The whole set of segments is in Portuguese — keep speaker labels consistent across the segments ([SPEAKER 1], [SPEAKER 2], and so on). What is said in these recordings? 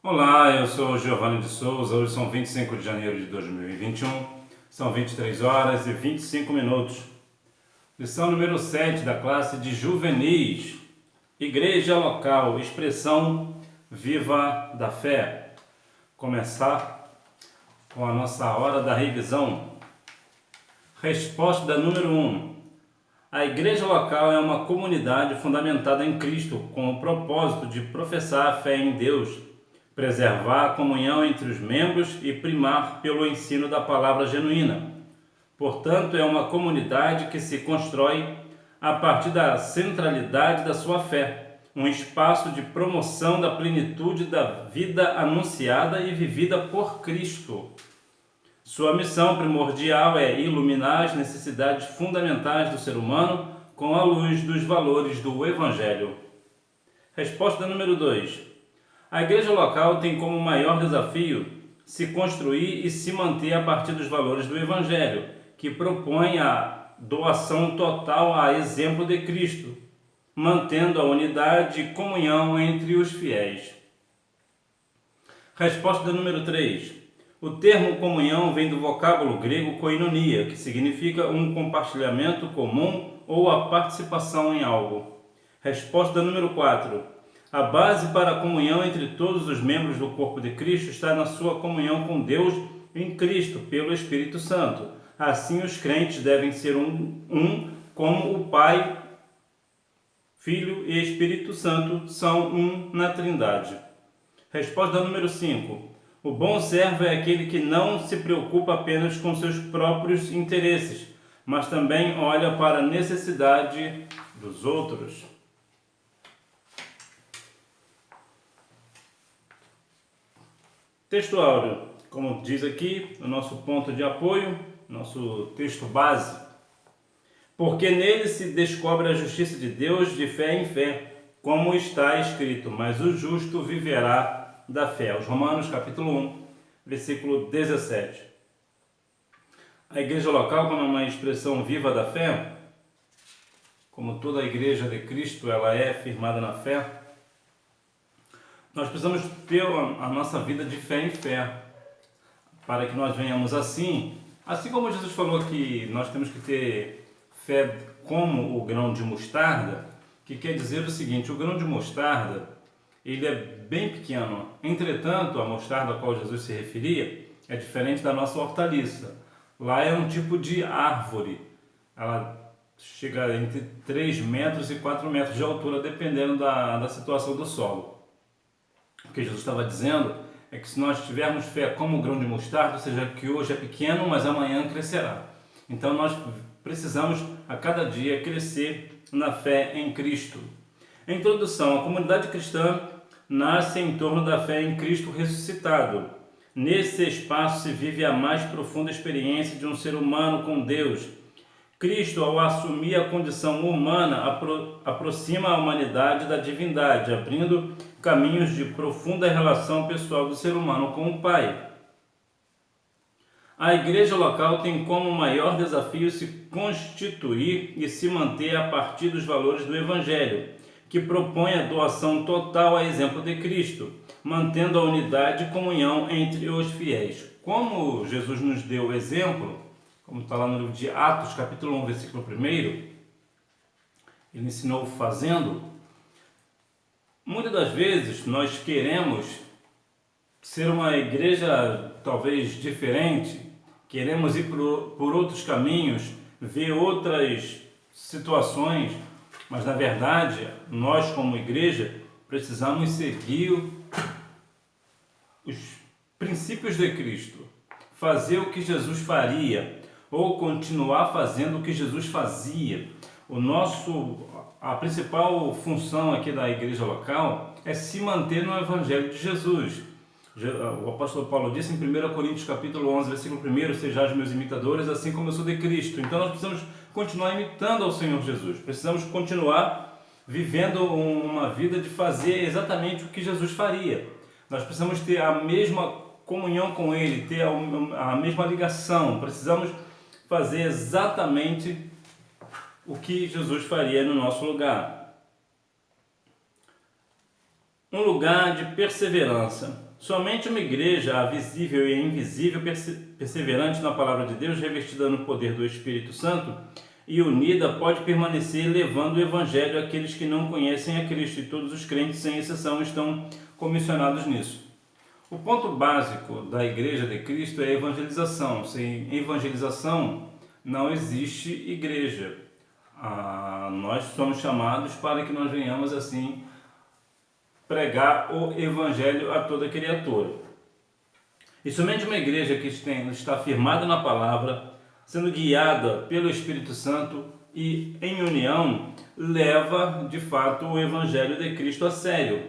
[SPEAKER 1] Olá, eu sou Giovanni de Souza. Hoje são 25 de janeiro de 2021, são 23 horas e 25 minutos. Lição número 7 da classe de juvenis. Igreja local, expressão viva da fé. Começar com a nossa hora da revisão. Resposta número 1. A igreja local é uma comunidade fundamentada em Cristo com o propósito de professar a fé em Deus, preservar a comunhão entre os membros e primar pelo ensino da palavra genuína. Portanto, é uma comunidade que se constrói a partir da centralidade da sua fé, um espaço de promoção da plenitude da vida anunciada e vivida por Cristo. Sua missão primordial é iluminar as necessidades fundamentais do ser humano com a luz dos valores do Evangelho. Resposta número 2. A igreja local tem como maior desafio se construir e se manter a partir dos valores do Evangelho, que propõe a doação total a exemplo de Cristo, mantendo a unidade e comunhão entre os fiéis. Resposta número 3. O termo comunhão vem do vocábulo grego koinonia, que significa um compartilhamento comum ou a participação em algo. Resposta número 4. A base para a comunhão entre todos os membros do corpo de Cristo está na sua comunhão com Deus em Cristo, pelo Espírito Santo. Assim, os crentes devem ser como o Pai, Filho e Espírito Santo são um na Trindade. Resposta número 5. O bom servo é aquele que não se preocupa apenas com seus próprios interesses, mas também olha para a necessidade dos outros. Texto áureo, como diz aqui, o nosso ponto de apoio, nosso texto base. Porque nele se descobre a justiça de Deus de fé em fé, como está escrito, mas o justo viverá da fé. Os Romanos capítulo 1, versículo 17. A igreja local, como é uma expressão viva da fé, como toda a igreja de Cristo, ela é firmada na fé. Nós precisamos ter a nossa vida de fé em fé, para que nós venhamos assim como Jesus falou que nós temos que ter fé como o grão de mostarda, que quer dizer o seguinte: o grão de mostarda, ele é bem pequeno, entretanto, a mostarda a qual Jesus se referia é diferente da nossa hortaliça. Lá é um tipo de árvore, ela chega entre 3 metros e 4 metros de altura, dependendo da situação do solo. O que Jesus estava dizendo é que se nós tivermos fé como o grão de mostarda, ou seja, que hoje é pequeno, mas amanhã crescerá. Então nós precisamos a cada dia crescer na fé em Cristo. A introdução: a comunidade cristã nasce em torno da fé em Cristo ressuscitado. Nesse espaço se vive a mais profunda experiência de um ser humano com Deus. Cristo, ao assumir a condição humana, aproxima a humanidade da divindade, abrindo caminhos de profunda relação pessoal do ser humano com o Pai. A igreja local tem como maior desafio se constituir e se manter a partir dos valores do Evangelho, que propõe a doação total a exemplo de Cristo, mantendo a unidade e comunhão entre os fiéis. Como Jesus nos deu o exemplo, como está lá no livro de Atos, capítulo 1, versículo 1, ele ensinou fazendo. Muitas das vezes nós queremos ser uma igreja talvez diferente, queremos ir por outros caminhos, ver outras situações, mas na verdade nós como igreja precisamos seguir os princípios de Cristo, fazer o que Jesus faria ou continuar fazendo o que Jesus fazia. A principal função aqui da igreja local é se manter no Evangelho de Jesus. O apóstolo Paulo disse em 1 Coríntios capítulo 11, versículo 1: sejais meus imitadores, assim como eu sou de Cristo. Então nós precisamos continuar imitando ao Senhor Jesus. Precisamos continuar vivendo uma vida de fazer exatamente o que Jesus faria. Nós precisamos ter a mesma comunhão com Ele, ter a mesma ligação. Precisamos fazer exatamente o que Jesus faria no nosso lugar. Um lugar de perseverança. Somente uma igreja visível e invisível, perseverante na palavra de Deus, revestida no poder do Espírito Santo e unida, pode permanecer levando o Evangelho àqueles que não conhecem a Cristo, e todos os crentes, sem exceção, estão comissionados nisso. O ponto básico da Igreja de Cristo é a evangelização. Sem evangelização não existe igreja. Nós somos chamados para que nós venhamos assim pregar o Evangelho a toda criatura. E somente uma igreja que está firmada na palavra, sendo guiada pelo Espírito Santo e em união, leva de fato o Evangelho de Cristo a sério.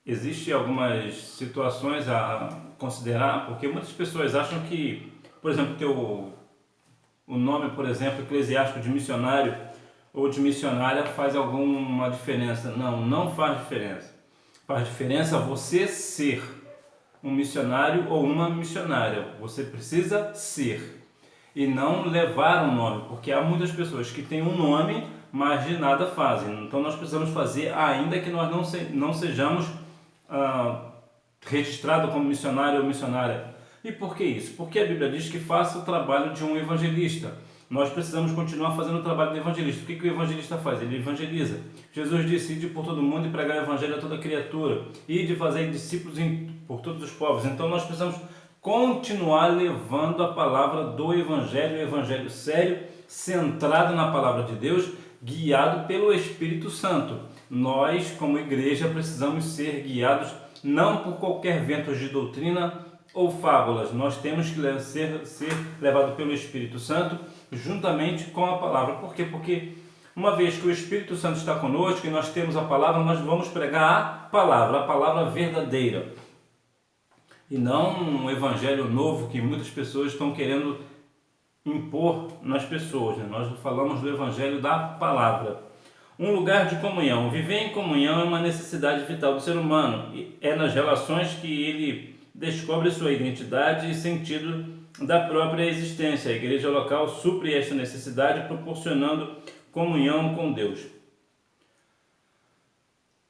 [SPEAKER 1] Existem algumas situações a considerar, porque muitas pessoas acham que, por exemplo, o nome, por exemplo, eclesiástico de missionário ou de missionária faz alguma diferença. Não, não faz diferença. Faz diferença você ser um missionário ou uma missionária. Você precisa ser e não levar um nome, porque há muitas pessoas que têm um nome, mas de nada fazem. Então nós precisamos fazer, ainda que nós não sejamos registrados como missionário ou missionária. E por que isso? Porque a Bíblia diz que faça o trabalho de um evangelista. Nós precisamos continuar fazendo o trabalho do evangelista. O que o evangelista faz? Ele evangeliza. Jesus disse: ide por todo mundo e pregar o evangelho a toda criatura. Ide fazer discípulos por todos os povos. Então nós precisamos continuar levando a palavra do evangelho, o evangelho sério, centrado na palavra de Deus, guiado pelo Espírito Santo. Nós, como igreja, precisamos ser guiados não por qualquer vento de doutrina ou fábulas. Nós temos que ser levado pelo Espírito Santo juntamente com a palavra. Por quê? Porque uma vez que o Espírito Santo está conosco e nós temos a palavra, nós vamos pregar a palavra verdadeira. E não um evangelho novo que muitas pessoas estão querendo impor nas pessoas. Nós falamos do evangelho da palavra. Um lugar de comunhão. Viver em comunhão é uma necessidade vital do ser humano. E é nas relações que ele descobre sua identidade e sentido da própria existência. A igreja local supre esta necessidade, proporcionando comunhão com Deus.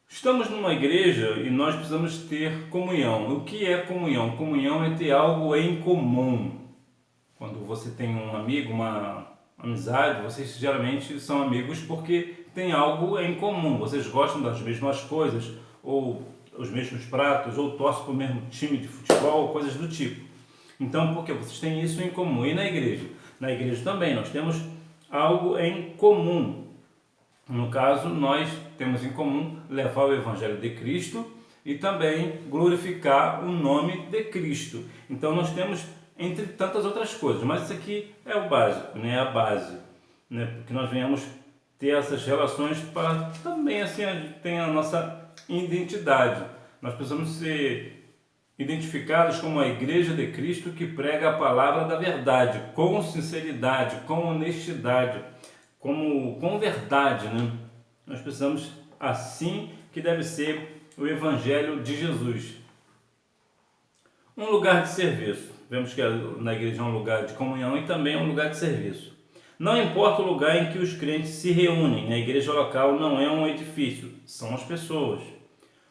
[SPEAKER 1] Estamos numa igreja e nós precisamos ter comunhão. O que é comunhão? Comunhão é ter algo em comum. Quando você tem um amigo, uma amizade, vocês geralmente são amigos porque tem algo em comum. Vocês gostam das mesmas coisas, ou os mesmos pratos, ou torcem para o mesmo time de futebol, coisas do tipo. Então, porque vocês têm isso em comum. E na igreja? Na igreja também nós temos algo em comum. No caso, nós temos em comum levar o Evangelho de Cristo e também glorificar o nome de Cristo. Então nós temos, entre tantas outras coisas, mas isso aqui é o básico, né? A base, né? Porque nós venhamos ter essas relações para também assim a gente tem a nossa identidade. Nós precisamos ser identificados como a Igreja de Cristo que prega a palavra da verdade, com sinceridade, com honestidade, com verdade, né? Nós precisamos assim que deve ser o Evangelho de Jesus. Um lugar de serviço. Vemos que na igreja é um lugar de comunhão e também é um lugar de serviço. Não importa o lugar em que os crentes se reúnem, a igreja local não é um edifício, são as pessoas.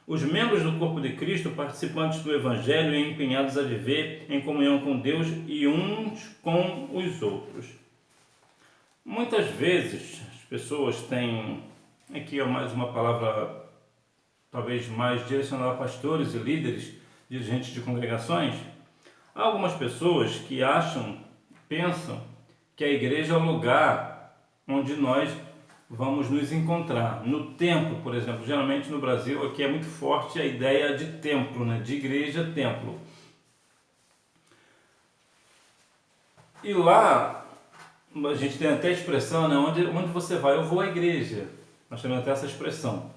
[SPEAKER 1] Os membros do corpo de Cristo, participantes do Evangelho e empenhados a viver em comunhão com Deus e uns com os outros. Muitas vezes as pessoas têm, aqui é mais uma palavra talvez mais direcionada a pastores e líderes, dirigentes de congregações. Há algumas pessoas que pensam que a igreja é o lugar onde nós vamos nos encontrar. No templo, por exemplo, geralmente no Brasil aqui é muito forte a ideia de templo, né? De igreja, templo. E lá a gente tem até a expressão, né? Onde você vai, eu vou à igreja. Nós temos até essa expressão.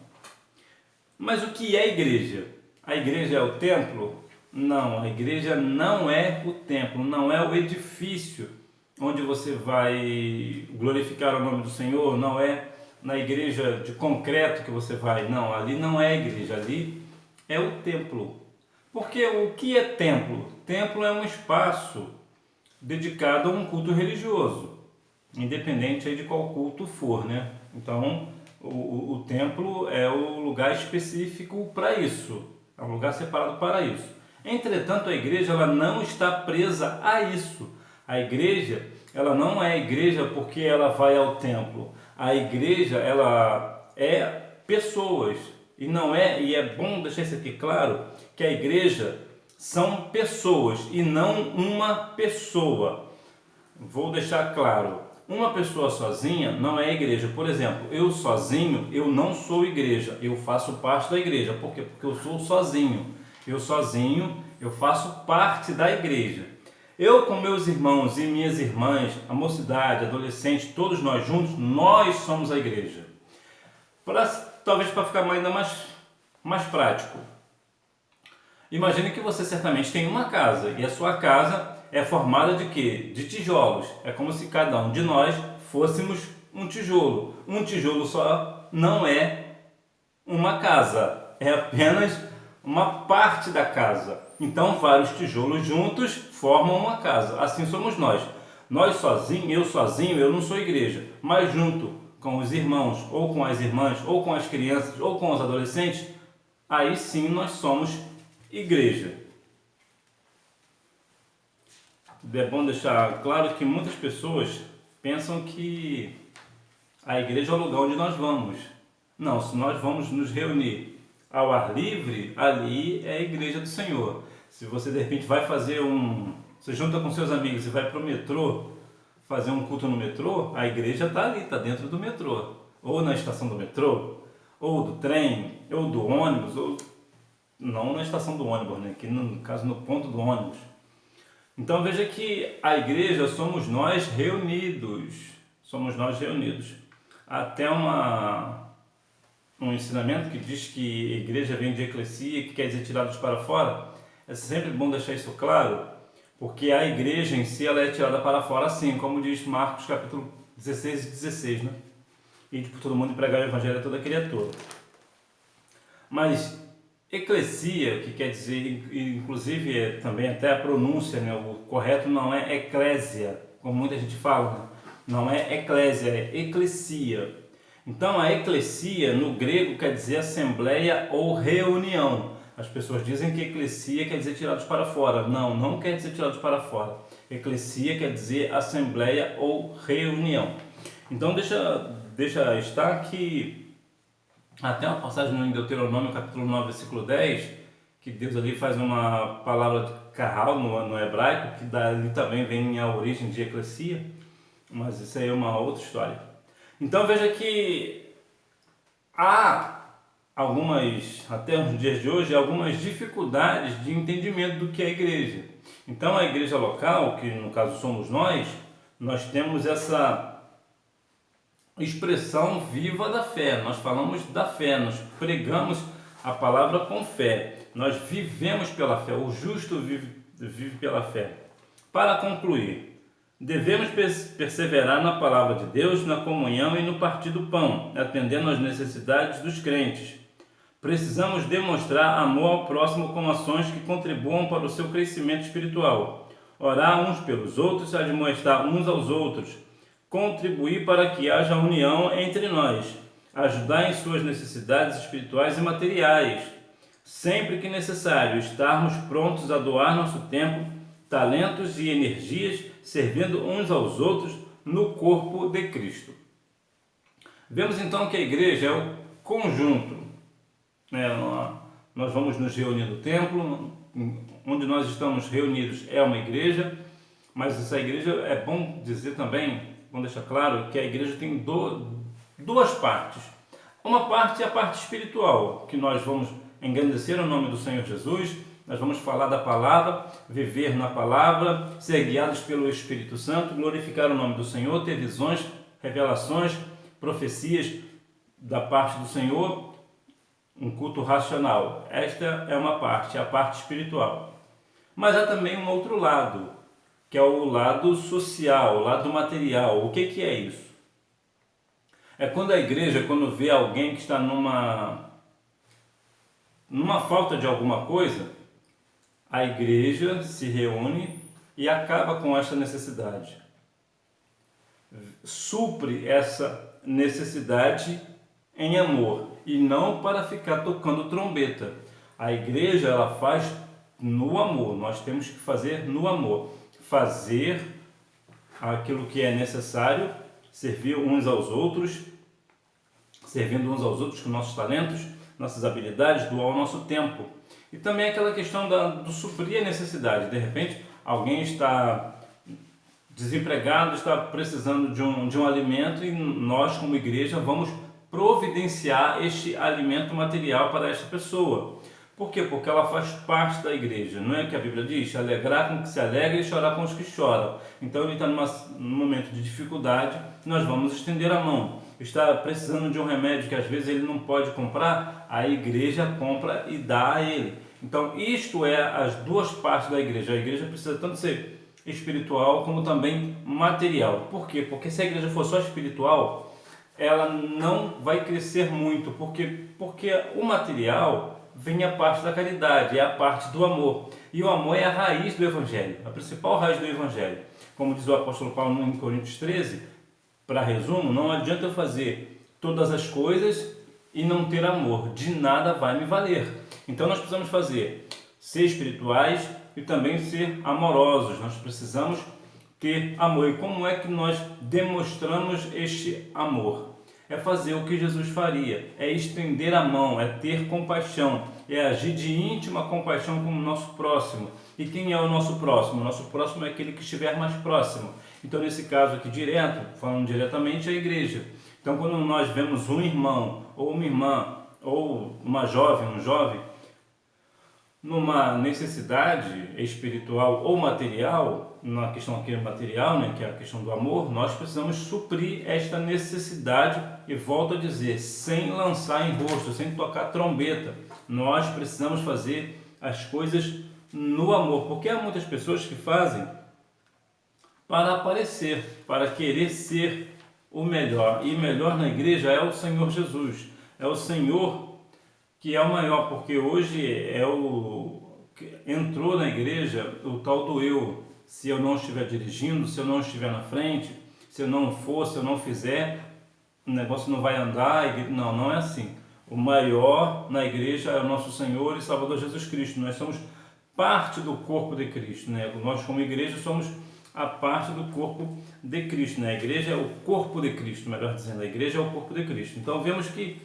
[SPEAKER 1] Mas o que é igreja? A igreja é o templo? Não, a igreja não é o templo, não é o edifício onde você vai glorificar o nome do Senhor, não é na igreja de concreto que você vai, não, ali não é a igreja, ali é o templo. Porque o que é templo? Templo é um espaço dedicado a um culto religioso, independente aí de qual culto for, né? Então, o templo é o lugar específico para isso, é um lugar separado para isso. Entretanto, a igreja ela não está presa a isso. A igreja ela não é igreja porque ela vai ao templo. A igreja ela é pessoas e não é, e é bom deixar isso aqui claro, que a igreja são pessoas e não uma pessoa. Vou deixar claro, uma pessoa sozinha não é igreja. Por exemplo, eu sozinho, eu não sou igreja, eu faço parte da igreja. Por quê? Porque eu sou sozinho. Eu sozinho, eu faço parte da igreja. Eu com meus irmãos e minhas irmãs, a mocidade, adolescente, todos nós juntos, nós somos a igreja. Talvez para ficar ainda mais prático. Imagine que você certamente tem uma casa e a sua casa é formada de quê? De tijolos. É como se cada um de nós fôssemos um tijolo. Um tijolo só não é uma casa, é apenas uma parte da casa. Então vários tijolos juntos formam uma casa. Assim somos nós. Nós sozinho, eu não sou igreja, mas junto com os irmãos, ou com as irmãs, ou com as crianças, ou com os adolescentes, aí sim nós somos igreja. É bom deixar claro que muitas pessoas pensam que a igreja é o lugar onde nós vamos. Não, se nós vamos nos reunir ao ar livre, ali é a igreja do Senhor. Se você de repente vai fazer você junta com seus amigos e vai para o metrô, fazer um culto no metrô, a igreja está ali, está dentro do metrô. Ou na estação do metrô, ou do trem, ou do ônibus, ou não na estação do ônibus, né? Aqui no caso no ponto do ônibus. Então veja que a igreja somos nós reunidos. Somos nós reunidos. Até um ensinamento que diz que a igreja vem de eclesia, que quer dizer tirados para fora. É sempre bom deixar isso claro, porque a igreja em si ela é tirada para fora, assim como diz Marcos capítulo 16 e 16, né? Ide por todo mundo e pregar o evangelho a toda criatura. Mas eclesia, que quer dizer, inclusive também até a pronúncia, né? O correto não é eclésia, como muita gente fala, né? Não é eclésia, é eclesia. Então a eclesia no grego quer dizer assembleia ou reunião. As pessoas dizem que eclesia quer dizer tirados para fora. Não, não quer dizer tirados para fora. Eclesia quer dizer assembleia ou reunião. Então deixa estar que até uma passagem em Deuteronômio capítulo 9, versículo 10, que Deus ali faz uma palavra de carral no hebraico, que dali também vem a origem de eclesia, mas isso aí é uma outra história. Então veja que há até os dias de hoje, algumas dificuldades de entendimento do que é a igreja. Então a igreja local, que no caso somos nós temos essa expressão viva da fé. Nós falamos da fé, nós pregamos a palavra com fé. Nós vivemos pela fé, o justo vive pela fé. Para concluir, devemos perseverar na palavra de Deus, na comunhão e no partir do pão, atendendo às necessidades dos crentes. Precisamos demonstrar amor ao próximo com ações que contribuam para o seu crescimento espiritual. Orar uns pelos outros, admoestar uns aos outros, contribuir para que haja união entre nós, ajudar em suas necessidades espirituais e materiais. Sempre que necessário, estarmos prontos a doar nosso tempo, talentos e energias, servindo uns aos outros no corpo de Cristo. Vemos então que a igreja é o conjunto. Nós vamos nos reunir no templo, onde nós estamos reunidos é uma igreja, mas essa igreja, é bom dizer também, vamos deixar claro, que a igreja tem duas partes. Uma parte é a parte espiritual, que nós vamos engrandecer o nome do Senhor Jesus, nós vamos falar da palavra, viver na palavra, ser guiados pelo Espírito Santo, glorificar o nome do Senhor, ter visões, revelações, profecias da parte do Senhor, um culto racional. Esta é uma parte, a parte espiritual. Mas há também um outro lado, que é o lado social, o lado material. O que é isso? É quando a igreja, quando vê alguém que está numa falta de alguma coisa, a igreja se reúne e acaba com essa necessidade. Supre essa necessidade em amor e não para ficar tocando trombeta. A igreja ela faz no amor. Nós temos que fazer no amor. Fazer aquilo que é necessário, servir uns aos outros, servindo uns aos outros com nossos talentos, nossas habilidades, doar o nosso tempo. E também aquela questão do suprir a necessidade. De repente, alguém está desempregado, está precisando de um alimento e nós, como igreja, vamos providenciar este alimento material para esta pessoa. Por quê? Porque ela faz parte da igreja. Não é que a Bíblia diz? Alegrar com os que se alegram e chorar com os que choram. Então ele está num momento de dificuldade, nós vamos estender a mão. Está precisando de um remédio que às vezes ele não pode comprar, a igreja compra e dá a ele. Então isto é as duas partes da igreja. A igreja precisa tanto ser espiritual como também material. Por quê? Porque se a igreja for só espiritual, ela não vai crescer muito. Porque o material vem a parte da caridade, é a parte do amor. E o amor é a raiz do Evangelho, a principal raiz do Evangelho. Como diz o apóstolo Paulo em Coríntios 13, para resumo, não adianta eu fazer todas as coisas e não ter amor, de nada vai me valer. Então nós precisamos ser espirituais e também ser amorosos. Nós precisamos ter amor. E como é que nós demonstramos este amor? É fazer o que Jesus faria, é estender a mão, é ter compaixão, é agir de íntima compaixão com o nosso próximo. E quem é o nosso próximo? O nosso próximo é aquele que estiver mais próximo. Então, nesse caso aqui falando diretamente, é a igreja. Então, quando nós vemos um irmão, ou uma irmã, ou uma jovem, um jovem, numa necessidade espiritual ou material, na questão aqui material, né, que é a questão do amor, nós precisamos suprir esta necessidade e volto a dizer, sem lançar em rosto, sem tocar trombeta. Nós precisamos fazer as coisas no amor, porque há muitas pessoas que fazem para aparecer, para querer ser o melhor. E melhor na igreja é o Senhor Jesus, é o Senhor que é o maior, porque hoje entrou na igreja o tal do eu. Se eu não estiver dirigindo, se eu não estiver na frente, se eu não for, se eu não fizer, o negócio não vai andar. Não é assim. O maior na igreja é o nosso Senhor e Salvador Jesus Cristo. Nós somos parte do corpo de Cristo, né? Nós como igreja somos a parte do corpo de Cristo, né? A igreja é o corpo de Cristo, melhor dizendo, a igreja é o corpo de Cristo. Então vemos que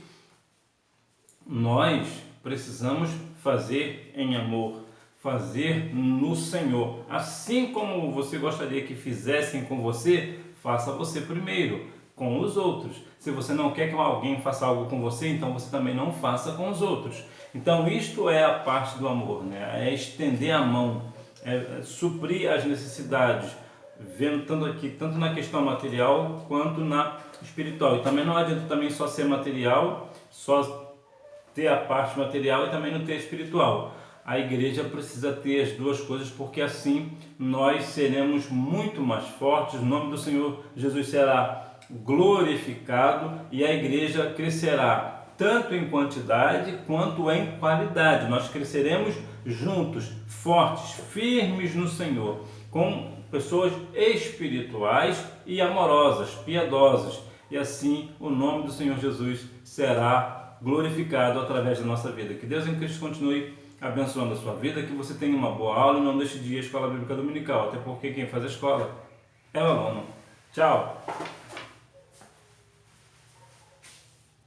[SPEAKER 1] nós precisamos fazer em amor, fazer no Senhor. Assim como você gostaria que fizessem com você, faça você primeiro, com os outros. Se você não quer que alguém faça algo com você, então você também não faça com os outros. Então isto é a parte do amor, né? É estender a mão, é suprir as necessidades, vendo tanto na questão material quanto na espiritual. E também não adianta também só ser material, só ter a parte material e também não ter a espiritual. A igreja precisa ter as duas coisas, porque assim nós seremos muito mais fortes, o nome do Senhor Jesus será glorificado e a igreja crescerá tanto em quantidade quanto em qualidade. Nós cresceremos juntos, fortes, firmes no Senhor, com pessoas espirituais e amorosas, piedosas. E assim o nome do Senhor Jesus será glorificado através da nossa vida. Que Deus em Cristo continue abençoando a sua vida, que você tenha uma boa aula e não deixe de ir à Escola Bíblica Dominical, até porque quem faz a escola é o aluno. Tchau!